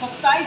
27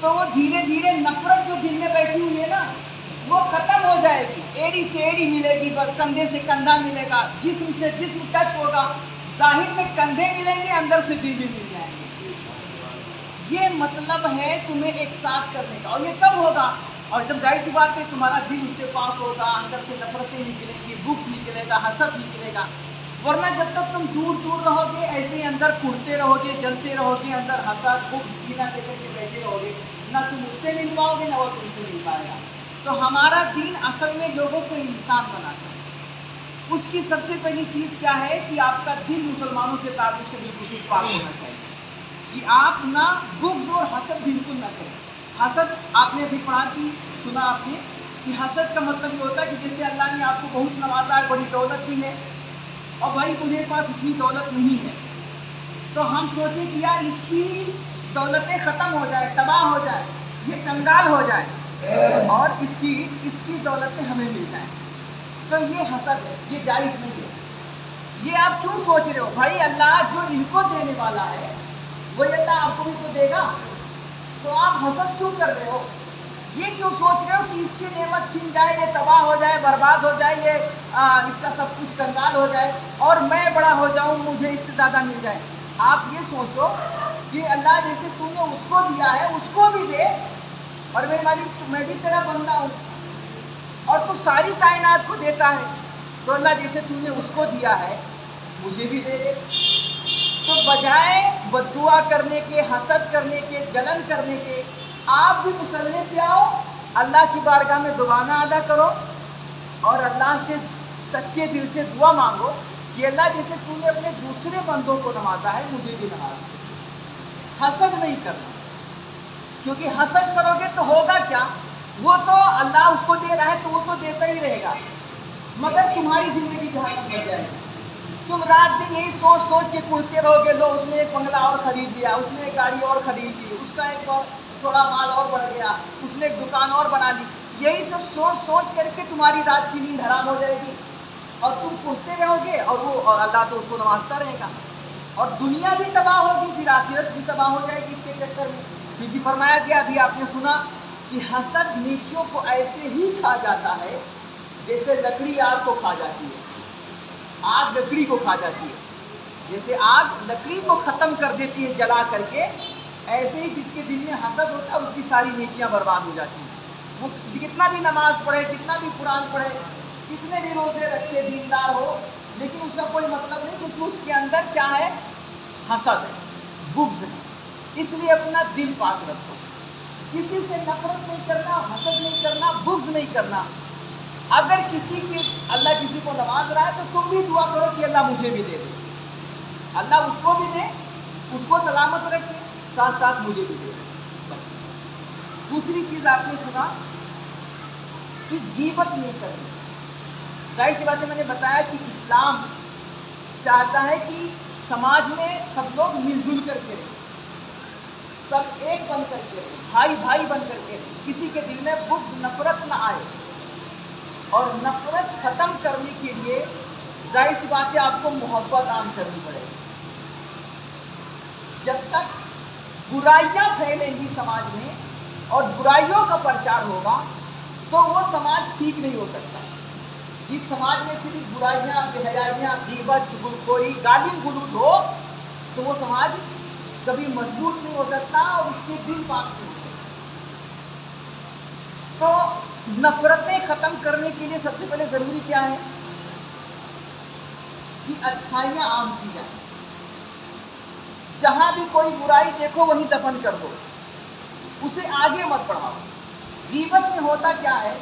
تو وہ دھیرے دھیرے نفرت جو دل میں بیٹھی ہوئی ہے نا وہ ختم ہو جائے گی. ایڑی سے ایڑی ملے گی, کندھے سے کندھا ملے گا, جسم سے جسم ٹچ ہوگا, ظاہر میں کندھے ملیں گے, اندر سے دل بھی مل جائیں گے. یہ مطلب ہے تمہیں ایک ساتھ کرنے کا. اور یہ کب ہوگا؟ اور جب ظاہر سی بات ہے تمہارا دل اس سے پاک ہوگا, اندر سے نفرتیں نکلیں گی, بغض نکلے گا, حسد نکلے گا. ورنہ جب تک تم دور دور رہو گے, ایسے ہی اندر کھڑتے رہو گے, جلتے رہو گے, اندر حسد بغض کینہ لے کر کے بیٹھے رہو گے, نہ تم اس سے مل پاؤ گے نہ وہ تم سے مل پائے گا. تو ہمارا دین اصل میں لوگوں کو انسان بناتا ہے. اس کی سب سے پہلی چیز کیا ہے کہ آپ کا دل مسلمانوں کے تعلق سے بالخصوص پاک ہونا چاہیے, کہ آپ نہ بغض اور حسد بالکل نہ کریں. حسد آپ نے ابھی پڑھا کہ سنا آپ نے کہ حسد کا مطلب یہ ہوتا ہے کہ جیسے اللہ نے آپ کو بہت نوازا ہے, بڑی دولت دی ہے, اور بھائی مجھے پاس اتنی دولت نہیں ہے, تو ہم سوچیں کہ یار اس کی دولتیں ختم ہو جائے, تباہ ہو جائے, یہ کنگال ہو جائے, اور اس کی دولتیں ہمیں مل جائیں. تو یہ حسد ہے, یہ جائز نہیں ہے. یہ آپ کیوں سوچ رہے ہو بھائی اللہ جو ان کو دینے والا ہے وہی اللہ آپ کو بھی تو دے گا, تو آپ حسد کیوں کر رہے ہو؟ یہ کیوں سوچ رہے ہو کہ اس کی نعمت چھن جائے, یہ تباہ ہو جائے, برباد ہو جائے, یہ اس کا سب کچھ کنگال ہو جائے, اور میں بڑا ہو جاؤں, مجھے اس سے زیادہ مل جائے. آپ یہ سوچو کہ اللہ جیسے تو نے اس کو دیا ہے اس کو بھی دے, اور میرے مالک میں بھی تیرا بندہ ہوں, اور تو ساری کائنات کو دیتا ہے, تو اللہ جیسے تو نے اس کو دیا ہے مجھے بھی دے دے. تو بجائے بد دعا کرنے کے, حسد کرنے کے, جلن کرنے کے, آپ بھی مصلی پہ آؤ, اللہ کی بارگاہ میں دعانا ادا کرو, اور اللہ سے سچے دل سے دعا مانگو کہ اللہ جیسے تو نے اپنے دوسرے بندوں کو نوازا ہے مجھے بھی نواز دے. حسد نہیں کرنا, کیونکہ حسد کرو گے تو ہوگا کیا؟ وہ تو اللہ اس کو دے رہا ہے تو وہ تو دیتا ہی رہے گا, مگر تمہاری زندگی جہنم بن جائے گی. تم رات دن یہی سوچ سوچ کے کڑتے رہو گے, لو اس نے ایک بنگلہ اور خرید لیا, اس نے ایک گاڑی اور خرید لی, اس کا ایک تھوڑا مال اور بڑھ گیا, اس نے ایک دکان اور بنا لی. یہی سب سوچ سوچ کر کے تمہاری رات کی نیند حرام ہو جائے گی, اور تم کڑتے رہو گے, اور اللہ تو اس کو نوازتا رہے گا, اور دنیا بھی تباہ ہوگی, پھر آخرت بھی تباہ ہو جائے گی اس کے چکر میں. کیونکہ فرمایا گیا, ابھی آپ نے سنا کہ حسد نیکیوں کو ایسے ہی کھا جاتا ہے جیسے لکڑی آگ کو کھا جاتی ہے. آگ لکڑی کو کھا جاتی ہے, جیسے آگ لکڑی کو ختم کر دیتی ہے جلا کر کے, ایسے ہی جس کے دل میں حسد ہوتا ہے اس کی ساری نیکیاں برباد ہو جاتی ہیں. وہ کتنا بھی نماز پڑھے, کتنا بھی قرآن پڑھے, کتنے بھی روزے رکھے, دیندار ہو, لیکن اس کا کوئی مطلب نہیں, کیونکہ اس کے اندر کیا ہے؟ حسد ہے, بغض ہے. اس لیے اپنا دل پاک رکھو, کسی سے نفرت نہیں کرنا, حسد نہیں کرنا, بغض نہیں کرنا. اگر اللہ کسی کو نواز رہا ہے تو تم بھی دعا کرو کہ اللہ مجھے بھی دے دے, اللہ اس کو بھی دے, اس کو سلامت رکھے, ساتھ ساتھ مجھے بھی دے دے. بس. دوسری چیز آپ نے سنا کہ غیبت نہیں کرنی. ظاہر سی بات ہے, میں نے بتایا کہ اسلام چاہتا ہے کہ سماج میں سب لوگ مل جل کر کے رہیں, سب ایک بن کر کے رہیں, بھائی بھائی بن کر کے رہیں, کسی کے دل میں بغض نفرت نہ آئے. اور نفرت ختم کرنے کے لیے ظاہر سی بات ہے آپ کو محبت عام کرنی پڑے گی. جب تک برائیاں پھیلیں گی سماج میں اور برائیوں کا پرچار ہوگا تو وہ سماج ٹھیک نہیں ہو سکتا. جس سماج میں صرف برائیاں, بے حیائیاں, غیبت, چغلخوری, گالی گلوچ ہو تو وہ سماج کبھی مضبوط نہیں ہو سکتا اور اس کے دل پاک نہیں ہو سکتا. تو نفرتیں ختم کرنے کے لیے سب سے پہلے ضروری کیا ہے کہ اچھائیاں عام کی جائیں. جہاں بھی کوئی برائی دیکھو وہیں دفن کر دو, اسے آگے مت بڑھاؤ. غیبت میں ہوتا کیا ہے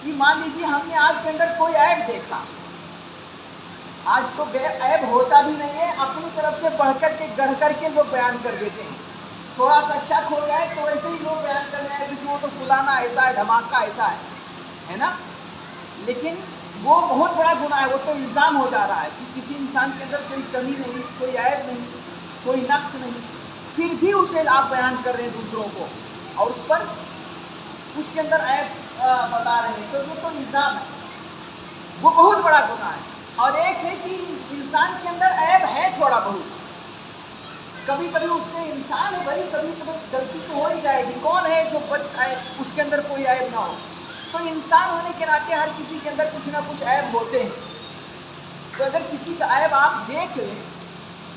کہ مان لیجیے ہم نے آپ کے اندر کوئی عیب دیکھا, آج تو عیب ہوتا بھی نہیں ہے, اپنی طرف سے بڑھ کر کے گڑھ کر کے لوگ بیان کر دیتے ہیں. تھوڑا سا شک ہو جائے تو ایسے ہی لوگ بیان کرنے آئے کہ وہ تو فلانا ایسا ہے, دھماکہ ایسا ہے نا. لیکن وہ بہت بڑا گناہ ہے, وہ تو الزام ہو جا رہا ہے کہ کسی انسان کے اندر کوئی کمی نہیں, کوئی عیب نہیں, کوئی نقص نہیں, پھر بھی اسے آپ بیان کر رہے ہیں دوسروں کو اور اس پر اس کے اندر عیب بتا رہے ہیں, تو وہ تو الزام ہے, وہ بہت بڑا گناہ ہے. اور ایک ہے کہ انسان کے اندر عیب ہے تھوڑا بہت, کبھی کبھی اس سے انسان ہے بھائی, کبھی کبھی غلطی تو ہو ہی جائے گی، کون ہے جو بچ جائے اس کے اندر کوئی عیب نہ ہو؟ تو انسان ہونے کے ناطے ہر کسی کے اندر کچھ نہ کچھ عیب ہوتے ہیں۔ تو اگر کسی کا عیب آپ دیکھ لیں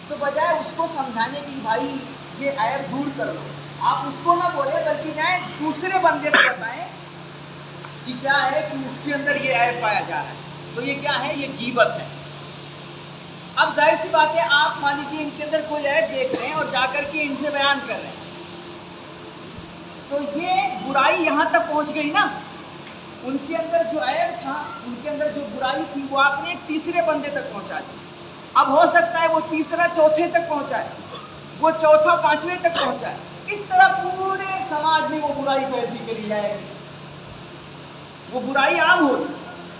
تو بجائے اس کو سمجھانے کی بھائی یہ عیب دور کر لو، آپ اس کو نہ بولے بلکہ جائیں دوسرے بندے سے بتائیں کہ کیا ہے کہ اس کے اندر یہ عیب پایا جا رہا ہے، تو یہ کیا ہے؟ یہ غیبت ہے۔ اب ظاہر سی بات ہے، آپ مان لیجیے ان کے اندر کوئی عیب دیکھ رہے ہیں اور جا کر کے ان سے بیان کر رہے ہیں، تو یہ برائی یہاں تک پہنچ گئی نا، ان کے اندر جو عیب تھا، ان کے اندر جو برائی تھی، وہ آپ نے ایک تیسرے بندے تک پہنچا دی۔ اب ہو سکتا ہے وہ تیسرا چوتھے تک پہنچائے، وہ چوتھا پانچویں تک پہنچائے، اس طرح پورے سماج میں وہ برائی پھیلتی چلی جائے گی، وہ برائی عام ہوگی،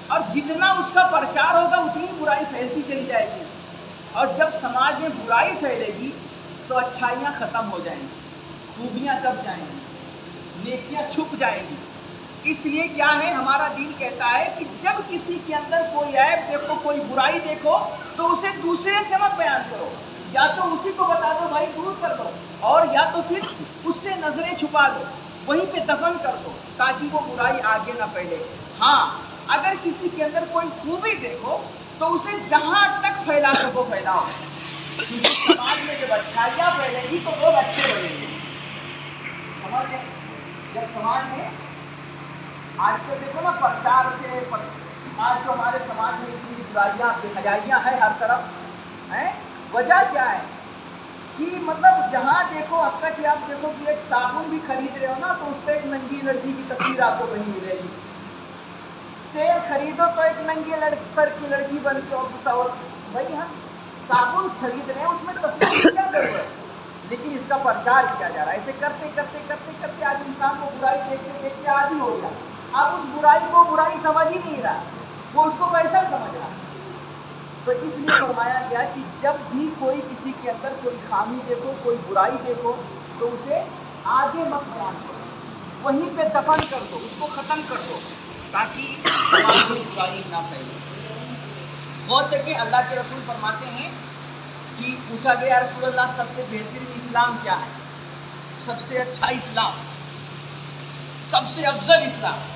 اور جتنا اس کا پرچار ہوگا اتنی برائی پھیلتی چلی جائے گی، اور جب سماج میں برائی پھیلے گی تو اچھائیاں ختم ہو جائیں گی، خوبیاں دب جائیں گی، نیکیاں چھپ جائیں گی۔ اس لیے کیا ہے، ہمارا دین کہتا ہے کہ جب کسی کے اندر کوئی عیب دیکھو، کوئی برائی دیکھو، تو اسے دوسرے سے مت بیان کرو، یا تو اسی کو بتا دو بھائی دور کر دو، اور یا تو پھر اس سے نظریں چھپا دو، وہیں پہ دفن کر دو تاکہ وہ برائی آگے نہ پھیلے۔ ہاں، اگر کسی کے اندر کوئی خوبی دیکھو تو اسے جہاں تک پھیلا سکو پھیلاؤ، کیونکہ سماج میں جب اچھائیاں پھیلیں گی تو لوگ اچھے بنیں گے۔ سمجھ گئے؟ جب سماج میں آج تو دیکھو نا پرچار سے، آج جو ہمارے سماج میں اتنی برائیاں بے حیائیاں ہیں ہر طرف ہیں، وجہ کیا ہے کہ مطلب جہاں دیکھو، اب تک آپ دیکھو کہ ایک صابن بھی خرید رہے ہو نا تو اس پہ ایک ننگی لڑکی کی تصویر آپ کو بنی ملے گی، تیل خریدو تو ایک ننگی سر کی لڑکی بن کے، اور بھائی ہم صابن خرید رہے ہیں اس میں تصویر کی کیا ضرورت ہے؟ لیکن اس کا پرچار کیا جا رہا ہے، ایسے کرتے کرتے کرتے کرتے آج انسان کو برائی دیکھتے دیکھتے عادی ہو گیا، اب اس برائی کو برائی سمجھ ہی نہیں رہا، وہ اس کو فیشن سمجھ رہا۔ تو اس لیے فرمایا گیا کہ جب بھی کوئی کسی کے اندر کوئی خامی دیکھو، کوئی برائی دیکھو، تو اسے آگے مت بیان کرو، وہیں پہ دفن کر دو، اس کو ختم کر دو تاکہ سماج میں برائی نہ پھیلے۔ ہو سکے اللہ کے رسول فرماتے ہیں کہ پوچھا گیا یا رسول اللہ سب سے بہترین اسلام کیا ہے؟ سب سے اچھا اسلام، سب سے افضل اسلام،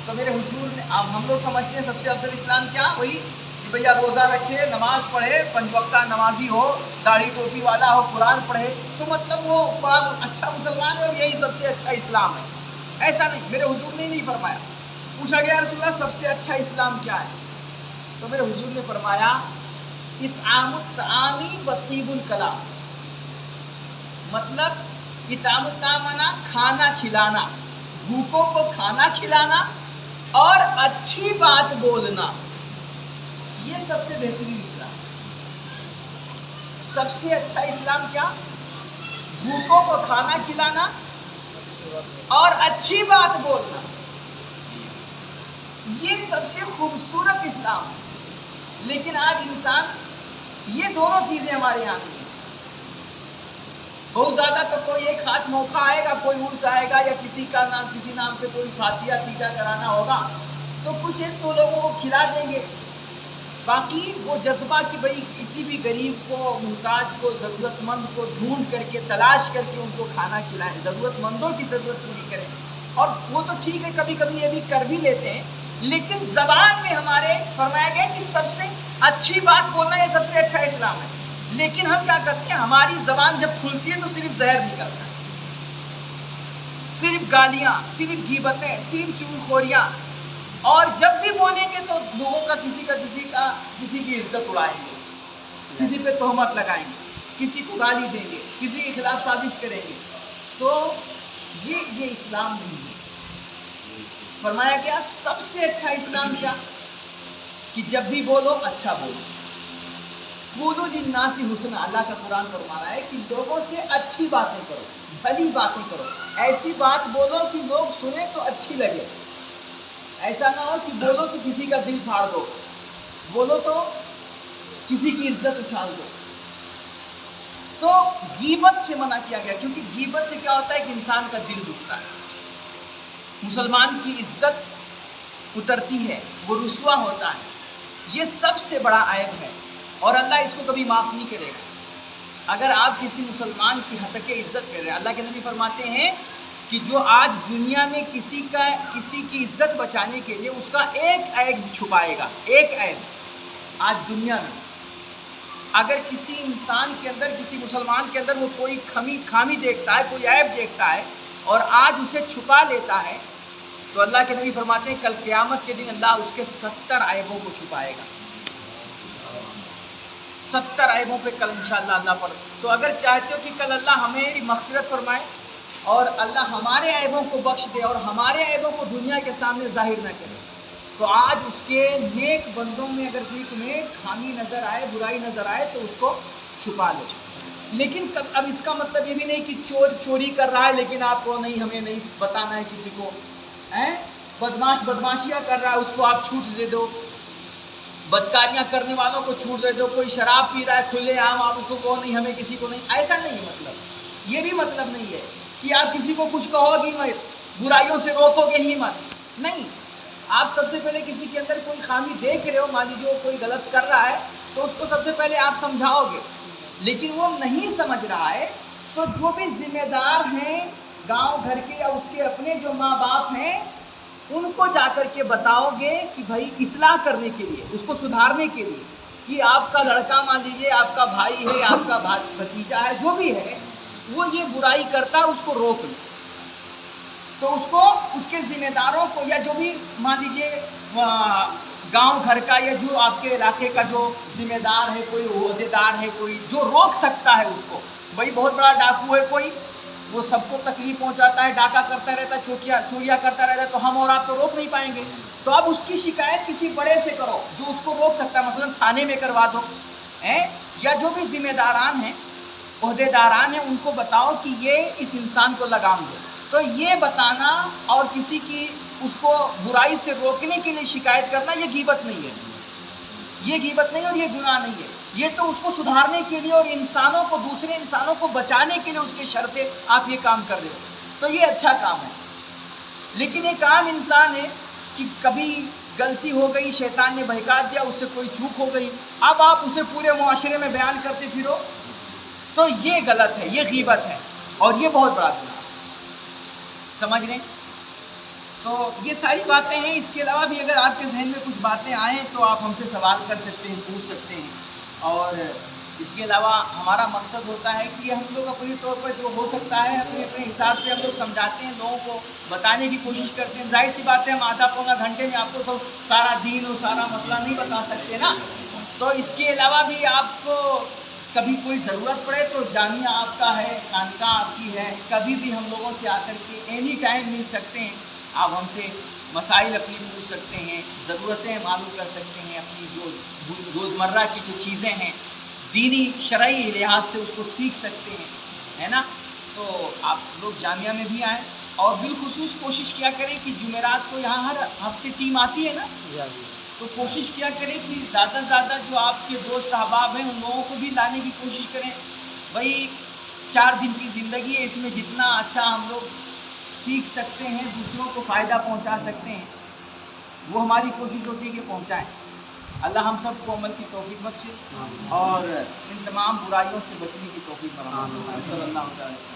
تو میرے حضور نے، اب ہم لوگ سمجھتے ہیں سب سے افضل اسلام کیا؟ وہی کہ بھیا روزہ رکھے، نماز پڑھے، 5 وقتہ نمازی ہو، داڑھی ٹوپی والا ہو، قرآن پڑھے، تو مطلب وہ اچھا مسلمان ہے اور یہی سب سے اچھا اسلام ہے۔ ایسا نہیں، میرے حضور نے نہیں فرمایا۔ پوچھا گیا رسول اللہ سب سے اچھا اسلام کیا ہے؟ تو میرے حضور نے فرمایا اطعام الطعام و طیب الکلام، مطلب اطعام الطعام مانا کھانا کھلانا، بھوکوں کو کھانا کھلانا اور اچھی بات بولنا، یہ سب سے بہترین اسلام۔ سب سے اچھا اسلام کیا؟ بھوکوں کو کھانا کھلانا اور اچھی بات بولنا، یہ سب سے خوبصورت اسلام ہے۔ لیکن آج انسان، یہ دونوں چیزیں ہمارے یہاں نہیں ہیں۔ بہت زیادہ تو کوئی ایک خاص موقع آئے گا، کوئی عرس آئے گا، یا کسی کا نام، کسی نام پہ کوئی فاتحہ تیجا کرانا ہوگا تو کچھ ایک تو لوگوں کو کھلا دیں گے، باقی وہ جذبہ کہ بھئی کسی بھی غریب کو، محتاج کو، ضرورت مند کو ڈھونڈ کر کے، تلاش کر کے ان کو کھانا کھلائیں، ضرورت مندوں کی ضرورت پوری کریں، اور وہ تو ٹھیک ہے، کبھی کبھی یہ بھی کر بھی لیتے ہیں، لیکن زبان میں ہمارے فرمایا گیا کہ سب سے اچھی بات بولنا یہ سب سے اچھا اسلام ہے۔ لیکن ہم کیا کرتے ہیں، ہماری زبان جب کھلتی ہے تو صرف زہر نکلتا ہے، صرف گالیاں، صرف غیبتیں، صرف چغلخوریاں، اور جب بھی بولیں گے تو لوگوں کا کسی کی عزت اڑائیں گے، کسی پہ تہمت لگائیں گے، کسی کو گالی دیں گے، کسی کے خلاف سازش کریں گے، تو یہ اسلام نہیں ہے۔ فرمایا گیا سب سے اچھا اسلام کیا؟ کہ جب بھی بولو اچھا بولو، قولوا للناس حسنا، اللہ کا قرآن فرما رہا ہے کہ لوگوں سے اچھی باتیں کرو، بھلی باتیں کرو، ایسی بات بولو کہ لوگ سنیں تو اچھی لگے، ایسا نہ ہو کہ بولو تو کسی کا دل پھاڑ دو، بولو تو کسی کی عزت اچھال دو۔ تو غیبت سے منع کیا گیا، کیونکہ غیبت سے کیا ہوتا ہے کہ انسان کا دل دکھتا ہے، مسلمان کی عزت اترتی ہے، وہ رسوا ہوتا ہے، یہ سب سے بڑا عیب ہے، اور اللہ اس کو کبھی معاف نہیں کرے گا۔ اگر آپ کسی مسلمان کی حق عزت کر رہے ہیں، اللہ کے نبی فرماتے ہیں کہ جو آج دنیا میں کسی کی عزت بچانے کے لیے اس کا ایک عیب چھپائے گا، ایک عیب آج دنیا میں اگر کسی انسان کے اندر، کسی مسلمان کے اندر وہ کوئی خامی دیکھتا ہے، کوئی عیب دیکھتا ہے اور آج اسے چھپا لیتا ہے، تو اللہ کے نبی فرماتے ہیں کل قیامت کے دن اللہ اس کے 70 عیبوں کو چھپائے گا، 70 عیبوں پہ کل انشاءاللہ اللہ پر۔ تو اگر چاہتے ہو کہ کل اللہ ہمیں مغفرت فرمائے اور اللہ ہمارے عیبوں کو بخش دے اور ہمارے عیبوں کو دنیا کے سامنے ظاہر نہ کرے، تو آج اس کے نیک بندوں میں اگر کوئی تمہیں خامی نظر آئے، برائی نظر آئے تو اس کو چھپا لو۔ لیکن اب اس کا مطلب یہ بھی نہیں کہ چوری کر رہا ہے لیکن آپ کو نہیں، ہمیں نہیں بتانا ہے کسی کو، بدماشیاں کر رہا ہے اس کو آپ چھوٹ دے دو، بدکاریاں کرنے والوں کو چھوٹ دے دو، کوئی شراب پی رہا ہے کھلے عام آپ اس کو کہو نہیں ہمیں کسی کو نہیں، ایسا نہیں ہے مطلب۔ یہ بھی مطلب نہیں ہے کہ آپ کسی کو کچھ کہو گی مت، برائیوں سے روکو گے ہی مت، نہیں۔ آپ سب سے پہلے کسی کے اندر کوئی خامی دیکھ رہے ہو، مان لیجیے وہ کوئی غلط کر رہا ہے تو اس کو سب سے پہلے آپ سمجھاؤ گے، لیکن وہ نہیں سمجھ رہا ہے تو جو بھی ذمہ دار ہیں گاؤں گھر کے یا اس کے اپنے جو ماں باپ ہیں ان کو جا کر کے بتاؤ گے کہ بھائی اصلاح کرنے کے لیے، اس کو سدھارنے کے لیے کہ آپ کا لڑکا مان لیجیے، آپ کا بھائی ہے، آپ کا بھتیجا ہے، جو بھی ہے وہ یہ برائی کرتا ہے، اس کو روک لو۔ تو اس کو اس کے ذمہ داروں کو یا جو بھی مان لیجیے گاؤں گھر کا یا جو آپ کے علاقے کا جو ذمہ دار ہے، کوئی عہدے دار ہے، کوئی جو روک سکتا ہے اس کو، بھائی بہت بڑا ڈاکو ہے کوئی، وہ سب کو تکلیف پہنچاتا ہے، ڈاکہ کرتا رہتا ہے، چوریاں کرتا رہتا ہے، تو ہم اور آپ تو روک نہیں پائیں گے، تو اب اس کی شکایت کسی بڑے سے کرو جو اس کو روک سکتا ہے، مثلا تھانے میں کروا دو، یا جو بھی ذمہ داران ہیں، عہدے داران ہیں، ان کو بتاؤ کہ یہ اس انسان کو لگام دو۔ تو یہ بتانا اور کسی کی اس کو برائی سے روکنے کے لیے شکایت کرنا یہ غیبت نہیں ہے، یہ غیبت نہیں اور یہ گناہ نہیں ہے، یہ تو اس کو سدھارنے کے لیے اور انسانوں کو، دوسرے انسانوں کو بچانے کے لیے اس کے شر سے آپ یہ کام کر رہے ہو، تو یہ اچھا کام ہے۔ لیکن ایک عام انسان ہے کہ کبھی غلطی ہو گئی، شیطان نے بہکا دیا، اس سے کوئی چوک ہو گئی، اب آپ اسے پورے معاشرے میں بیان کرتے پھرو، تو یہ غلط ہے، یہ غیبت ہے اور یہ بہت بڑا گناہ ہے، سمجھ رہے ہیں؟ تو یہ ساری باتیں ہیں۔ اس کے علاوہ بھی اگر آپ کے ذہن میں کچھ باتیں آئیں تو آپ ہم سے سوال کر سکتے ہیں، پوچھ سکتے ہیں، اور اس کے علاوہ ہمارا مقصد ہوتا ہے کہ ہم لوگ اپنے طور پر جو ہو سکتا ہے اپنے حساب سے ہم لوگ سمجھاتے ہیں، لوگوں کو بتانے کی کوشش کرتے ہیں۔ ظاہر سی بات ہے ہم آدھا پونا گھنٹے میں آپ کو تو سارا دین اور سارا مسئلہ نہیں بتا سکتے نا، تو اس کے علاوہ بھی آپ کو کبھی کوئی ضرورت پڑے تو جامعہ آپ کا ہے، خانقاہ آپ کی ہے، کبھی بھی ہم لوگوں سے آ کر کے اینی ٹائم مل سکتے ہیں، آپ ہم سے مسائل اپنی پوچھ سکتے ہیں، ضرورتیں معلوم کر سکتے ہیں، اپنی جو روزمرہ کی جو چیزیں ہیں دینی شرعی لحاظ سے اس کو سیکھ سکتے ہیں، ہے نا۔ تو آپ لوگ جامعہ میں بھی آئیں اور بالخصوص کوشش کیا کریں کہ جمعرات کو یہاں ہر ہفتے ٹیم آتی ہے نا، تو کوشش کیا کریں کہ زیادہ سے زیادہ جو آپ کے دوست احباب ہیں ان لوگوں کو بھی لانے کی کوشش کریں۔ بھائی 4 دن کی زندگی ہے، اس میں جتنا اچھا ہم لوگ سیکھ سکتے ہیں، دوسروں کو فائدہ پہنچا سکتے ہیں، وہ ہماری کوشش ہوتی ہے کہ پہنچائیں۔ اللہ ہم سب کو عمل کی توفیق بخشے اور ان تمام برائیوں سے بچنے کی توفیق فرمائے۔ صلی اللہ علیہ وسلم۔